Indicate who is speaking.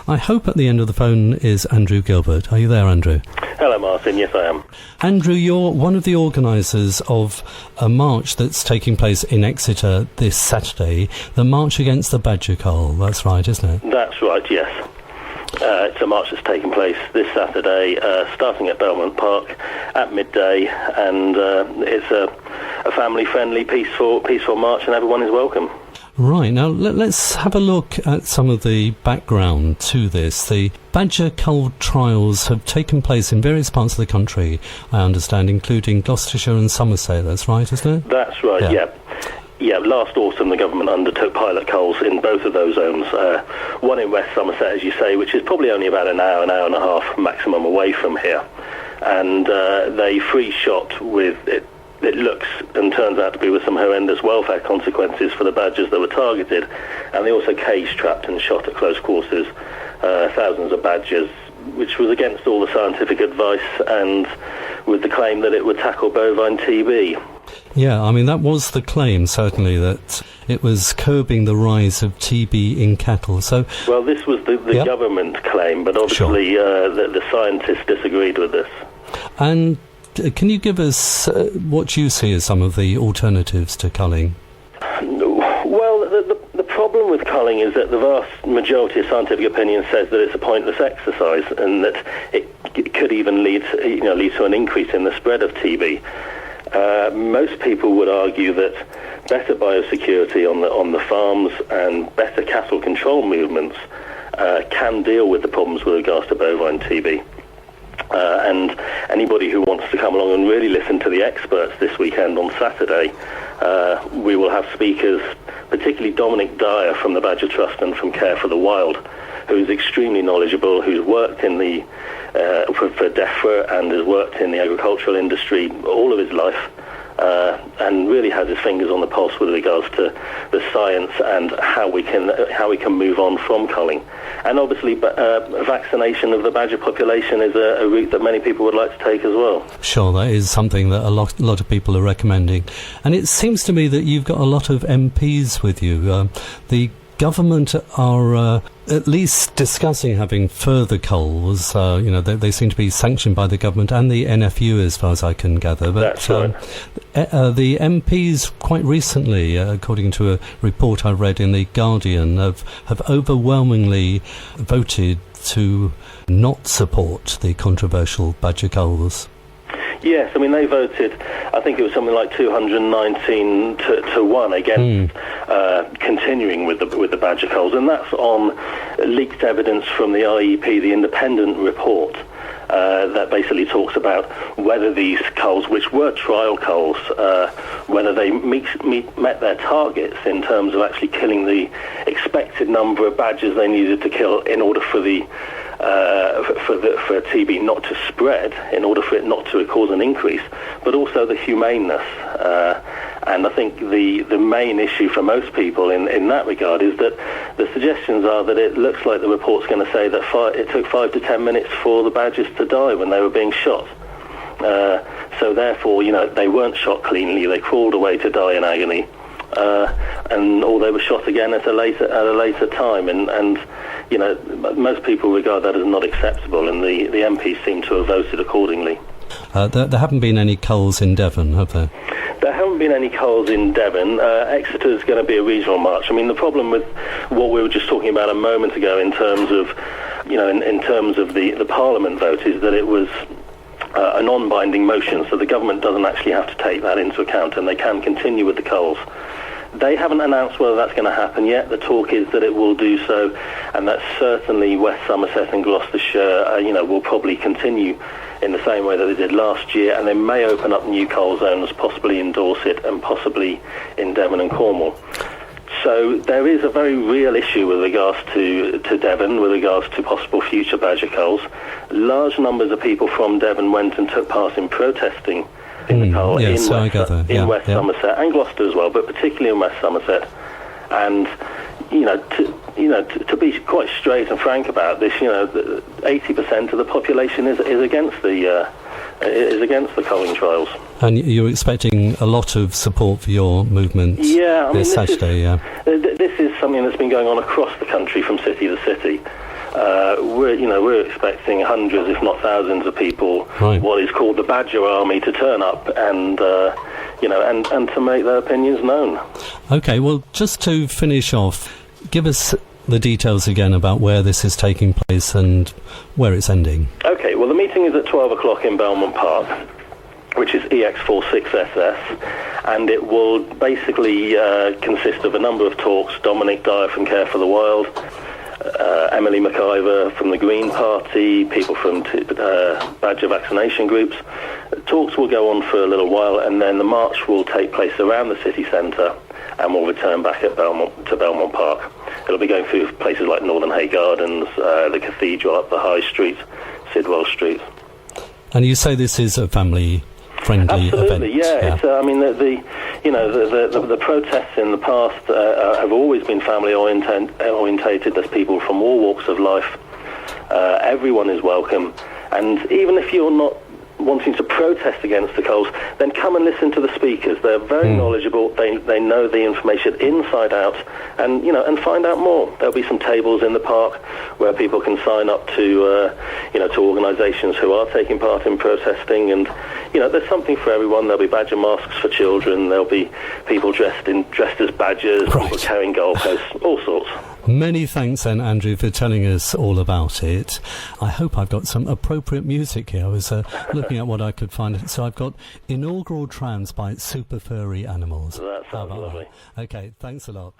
Speaker 1: I hope at the end of the phone is Andrew Gilbert. Are you there, Andrew?
Speaker 2: Hello, Martin. Yes, I am.
Speaker 1: Andrew, you're one of the organisers of a march that's taking place in Exeter this Saturday, the March Against the Badger Cull. That's right, isn't it?
Speaker 2: That's right, yes. It's a march that's taking place this Saturday, starting at Belmont Park at midday, and it's a family-friendly, peaceful march, and everyone is welcome.
Speaker 1: Right, now let's have a look at some of the background to this. The badger cull trials have taken place in various parts of the country, I understand, including Gloucestershire and Somerset. That's right, isn't it?
Speaker 2: That's right, yeah. Yeah, last autumn the government undertook pilot culls in both of those zones. One in West Somerset, as you say, which is probably only about an hour and a half maximum away from here. And they free shot with it. It looks and turns out to be with some horrendous welfare consequences for the badgers that were targeted. And they also cage-trapped and shot at close quarters thousands of badgers, which was against all the scientific advice and with the claim that it would tackle bovine TB.
Speaker 1: Yeah, I mean, that was the claim, certainly, that it was curbing the rise of TB in cattle. So,
Speaker 2: well, this was the government claim, but obviously the scientists disagreed with this.
Speaker 1: And can you give us what you see as some of the alternatives to culling?
Speaker 2: Well, the problem with culling is that the vast majority of scientific opinion says that it's a pointless exercise and that it could even lead to an increase in the spread of TB. Most people would argue that better biosecurity on the farms and better cattle control movements can deal with the problems with regards to bovine TB. And anybody who wants to come along and really listen to the experts this weekend on Saturday, we will have speakers, particularly Dominic Dyer from the Badger Trust and from Care for the Wild, who's extremely knowledgeable, who's worked in the for DEFRA and has worked in the agricultural industry all of his life, and really has his fingers on the pulse with regards to the science and how we can move on from culling. And obviously, vaccination of the badger population is a route that many people would like to take as well.
Speaker 1: Sure, that is something that a lot of people are recommending. And it seems to me that you've got a lot of MPs with you. The government are at least discussing having further culls. They seem to be sanctioned by the government and the NFU, as far as I can gather. But
Speaker 2: that's right.
Speaker 1: The MPs quite recently, according to a report I read in The Guardian, have overwhelmingly voted to not support the controversial badger culls.
Speaker 2: Yes, I mean, they voted, I think it was something like 219 to 1 against continuing with the badger culls, and that's on leaked evidence from the IEP, the independent report, that basically talks about whether these culls, which were trial culls, whether they met their targets in terms of actually killing the expected number of badgers they needed to kill in order for for TB not to spread, in order for it not to cause an increase, but also the humaneness. And I think the main issue for most people in that regard is that the suggestions are that it looks like the report's going to say that it took 5 to 10 minutes for the badgers to die when they were being shot. So therefore, they weren't shot cleanly. They crawled away to die in agony. Or they were shot again at a later time, and most people regard that as not acceptable, and the MPs seem to have voted accordingly.
Speaker 1: There haven't been any culls in Devon, have there?
Speaker 2: There haven't been any culls in Devon. Exeter is going to be a regional march. I mean, the problem with what we were just talking about a moment ago in terms of, in terms of the Parliament vote, is that it was a non-binding motion, so the government doesn't actually have to take that into account, and they can continue with the culls. They haven't announced whether that's going to happen yet. The talk is that it will do so, and that certainly West Somerset and Gloucestershire, will probably continue in the same way that they did last year, and they may open up new cull zones, possibly in Dorset and possibly in Devon and Cornwall. So there is a very real issue with regards to Devon, with regards to possible future badger culls. Large numbers of people from Devon went and took part in protesting in the cull in West Somerset and Gloucester as well, but particularly in West Somerset. And to be quite straight and frank about this, 80% of the population is against the culling trials.
Speaker 1: And you're expecting a lot of support for your movement this Saturday,
Speaker 2: This is something that's been going on across the country from city to city. we're expecting hundreds, if not thousands, of people.
Speaker 1: Right.
Speaker 2: What is called the Badger Army to turn up and to make their opinions known.
Speaker 1: Okay, well, just to finish off, give us the details again about where this is taking place and where it's ending.
Speaker 2: Okay, well, the meeting is at 12 o'clock in Belmont Park, which is EX46SS, and it will basically consist of a number of talks. Dominic Dyer from Care for the Wild, Emily McIver from the Green Party, people from Badger vaccination groups. Talks will go on for a little while, and then the march will take place around the city centre, and we'll return back to Belmont Park. It'll be going through places like Northern Hay Gardens, the Cathedral, up the High Street, Sidwell Street.
Speaker 1: And you say this is a family-friendly
Speaker 2: Absolutely,
Speaker 1: event?
Speaker 2: Yeah. The protests in the past have always been family-orientated. There's people from all walks of life. Everyone is welcome. And even if you're not wanting to protest against the Coles, then come and listen to the speakers. They're very knowledgeable. They know the information inside out, and find out more. There'll be some tables in the park where people can sign up to organisations who are taking part in protesting, and there's something for everyone. There'll be badger masks for children. There'll be people dressed as badgers,
Speaker 1: right.
Speaker 2: People carrying goalposts, all sorts.
Speaker 1: Many thanks then, Andrew, for telling us all about it. I hope I've got some appropriate music here. I was looking at what I could find. So I've got Inaugural Trance by Super Furry Animals.
Speaker 2: That sounds lovely.
Speaker 1: Okay, thanks a lot.